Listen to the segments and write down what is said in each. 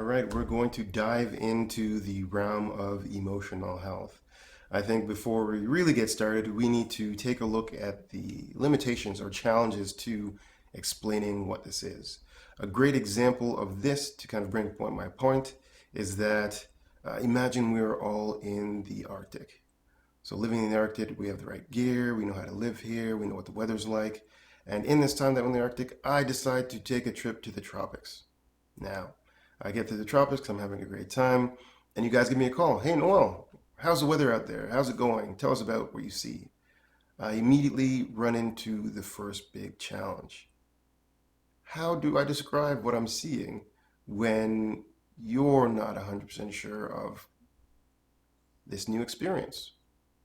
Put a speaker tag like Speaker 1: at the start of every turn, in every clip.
Speaker 1: All right, we're going to dive into the realm of emotional health. I think before we really get started, we need to take a look at the limitations or challenges to explaining what this is. A great example of this, to kind of bring my point, is that imagine we're all in the Arctic. So living in the Arctic, we have the right gear, we know how to live here, we know what the weather's like. And in this time that we're in the Arctic, I decide to take a trip to the tropics. Now, I get to the tropics because I'm having a great time, and you guys give me a call. Hey, Noel, how's the weather out there? How's it going? Tell us about what you see. I immediately run into the first big challenge. How do I describe what I'm seeing when you're not 100% sure of this new experience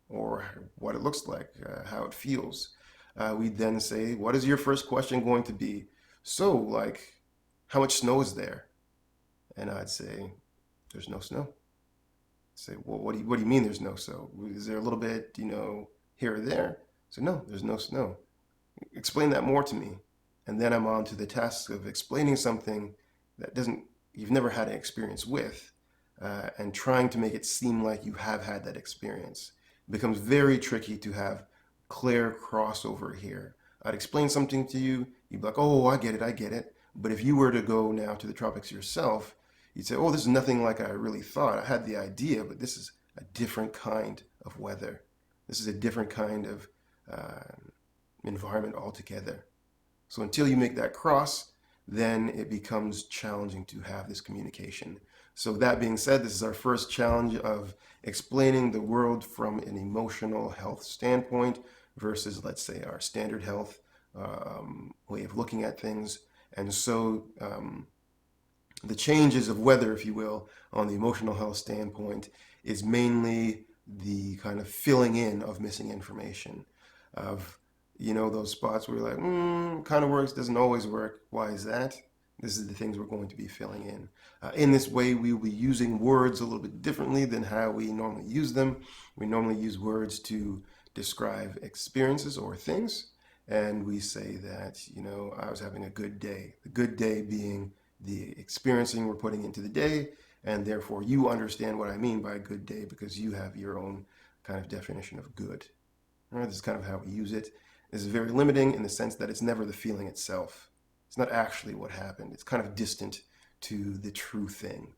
Speaker 1: or what it looks like, how it feels? We then say, what is your first question going to be? So, like, how much snow is there? And I'd say, there's no snow. Say, well, what do you mean there's no snow? Is there a little bit, here or there? So no, there's no snow. Explain that more to me. And then I'm on to the task of explaining something that doesn't you've never had an experience with, and trying to make it seem like you have had that experience. It becomes very tricky to have clear crossover here. I'd explain something to you, you'd be like, oh, I get it, I get it. But if you were to go now to the tropics yourself, you'd say, oh, this is nothing like I really thought. I had the idea, but this is a different kind of weather. This is a different kind of uh, environment altogether. So until you make that cross, then it becomes challenging to have this communication. So that being said, this is our first challenge of explaining the world from an emotional health standpoint versus, let's say, our standard health way of looking at things. And so the changes of weather, if you will, on the emotional health standpoint is mainly the kind of filling in of missing information, of those spots where you're like, kind of works, doesn't always work. Why is that? This is the things we're going to be filling in. In this way, we will be using words a little bit differently than how we normally use them. We normally use words to describe experiences or things, and we say that, I was having a good day. The good day being the experiencing we're putting into the day, and therefore you understand what I mean by a good day because you have your own kind of definition of good. All right, this is kind of how we use it. This is very limiting in the sense that it's never the feeling itself. It's not actually what happened. It's kind of distant to the true thing.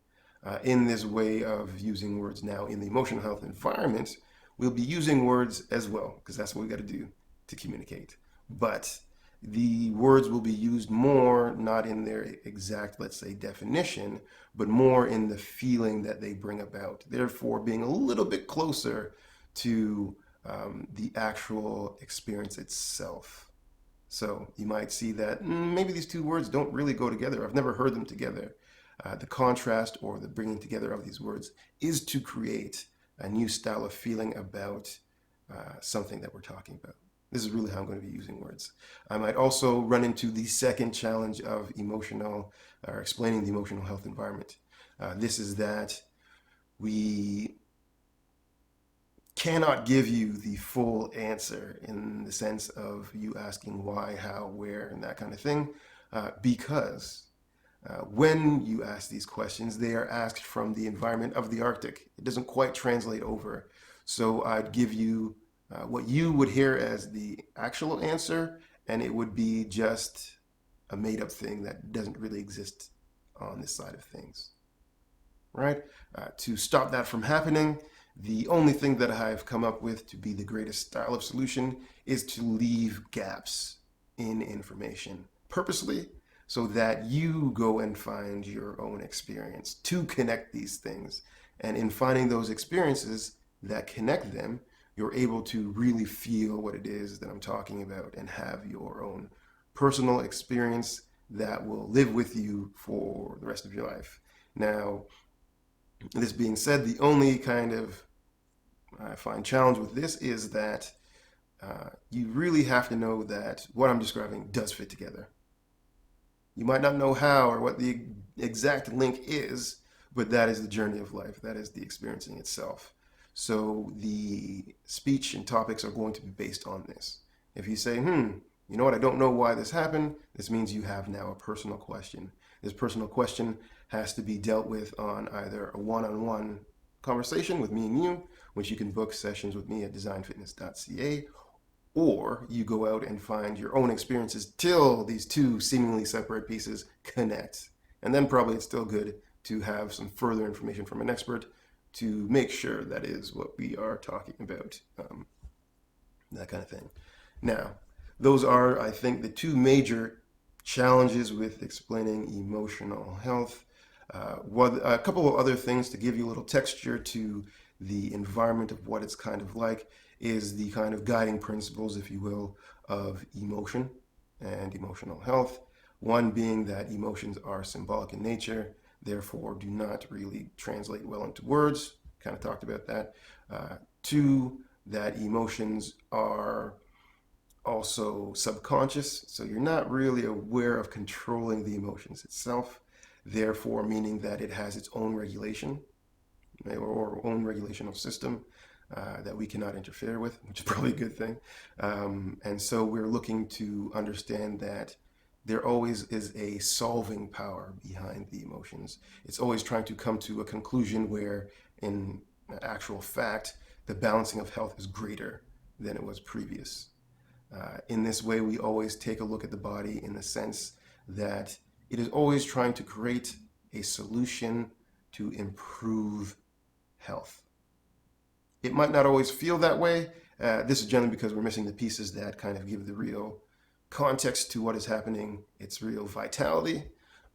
Speaker 1: In this way of using words now in the emotional health environment, we'll be using words as well because that's what we got to do to communicate. But the words will be used more not in their exact, let's say, definition, but more in the feeling that they bring about, therefore being a little bit closer to the actual experience itself. So you might see that maybe these two words don't really go together. I've never heard them together. The contrast or the bringing together of these words is to create a new style of feeling about something that we're talking about. This is really how I'm going to be using words. I might also run into the second challenge of emotional, or explaining the emotional health environment. This is that we cannot give you the full answer in the sense of you asking why, how, where, and that kind of thing, because when you ask these questions, they are asked from the environment of the Arctic. It doesn't quite translate over. So I'd give you what you would hear as the actual answer, and it would be just a made-up thing that doesn't really exist on this side of things, right? To stop that from happening, the only thing that I've come up with to be the greatest style of solution is to leave gaps in information purposely so that you go and find your own experience to connect these things. And in finding those experiences that connect them, you're able to really feel what it is that I'm talking about and have your own personal experience that will live with you for the rest of your life. Now, this being said, the only kind of I find challenge with this is that you really have to know that what I'm describing does fit together. You might not know how or what the exact link is, but that is the journey of life. That is the experiencing itself. So the speech and topics are going to be based on this. If you say, you know what, I don't know why this happened, this means you have now a personal question. This personal question has to be dealt with on either a one-on-one conversation with me and you, which you can book sessions with me at designfitness.ca, or you go out and find your own experiences till these two seemingly separate pieces connect. And then probably it's still good to have some further information from an expert to make sure that is what we are talking about, that kind of thing. Now, those are, I think, the two major challenges with explaining emotional health. A couple of other things to give you a little texture to the environment of what it's kind of like is the kind of guiding principles, if you will, of emotion and emotional health. One being that emotions are symbolic in nature, therefore do not really translate well into words. Kind of talked about that. Two, that emotions are also subconscious, so you're not really aware of controlling the emotions itself, therefore meaning that it has its own regulation, or own regulational system that we cannot interfere with, which is probably a good thing. And so we're looking to understand that there always is a solving power behind the emotions. It's always trying to come to a conclusion where, in actual fact, the balancing of health is greater than it was previous. In this way, we always take a look at the body in the sense that it is always trying to create a solution to improve health. It might not always feel that way. This is generally because we're missing the pieces that kind of give the real context to what is happening, its real vitality.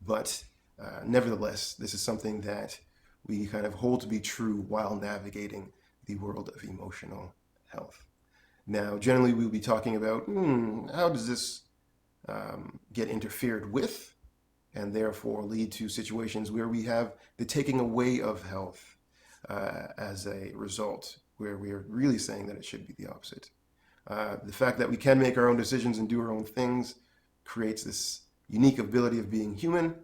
Speaker 1: But nevertheless, this is something that we kind of hold to be true while navigating the world of emotional health. Now, generally, we'll be talking about how does this get interfered with and therefore lead to situations where we have the taking away of health as a result, where we are really saying that it should be the opposite. The fact that we can make our own decisions and do our own things creates this unique ability of being human,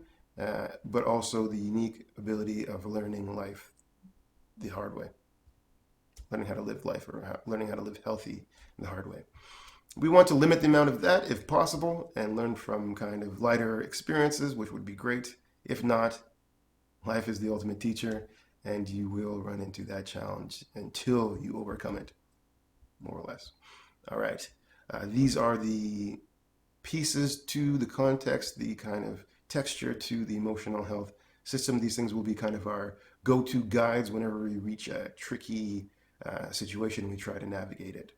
Speaker 1: but also the unique ability of learning life the hard way. Learning how to live life, or learning how to live healthy in the hard way. We want to limit the amount of that if possible and learn from kind of lighter experiences, which would be great. If not, life is the ultimate teacher and you will run into that challenge until you overcome it, more or less. All right. These are the pieces to the context, the kind of texture to the emotional health system. These things will be kind of our go-to guides whenever we reach a tricky situation, we try to navigate it.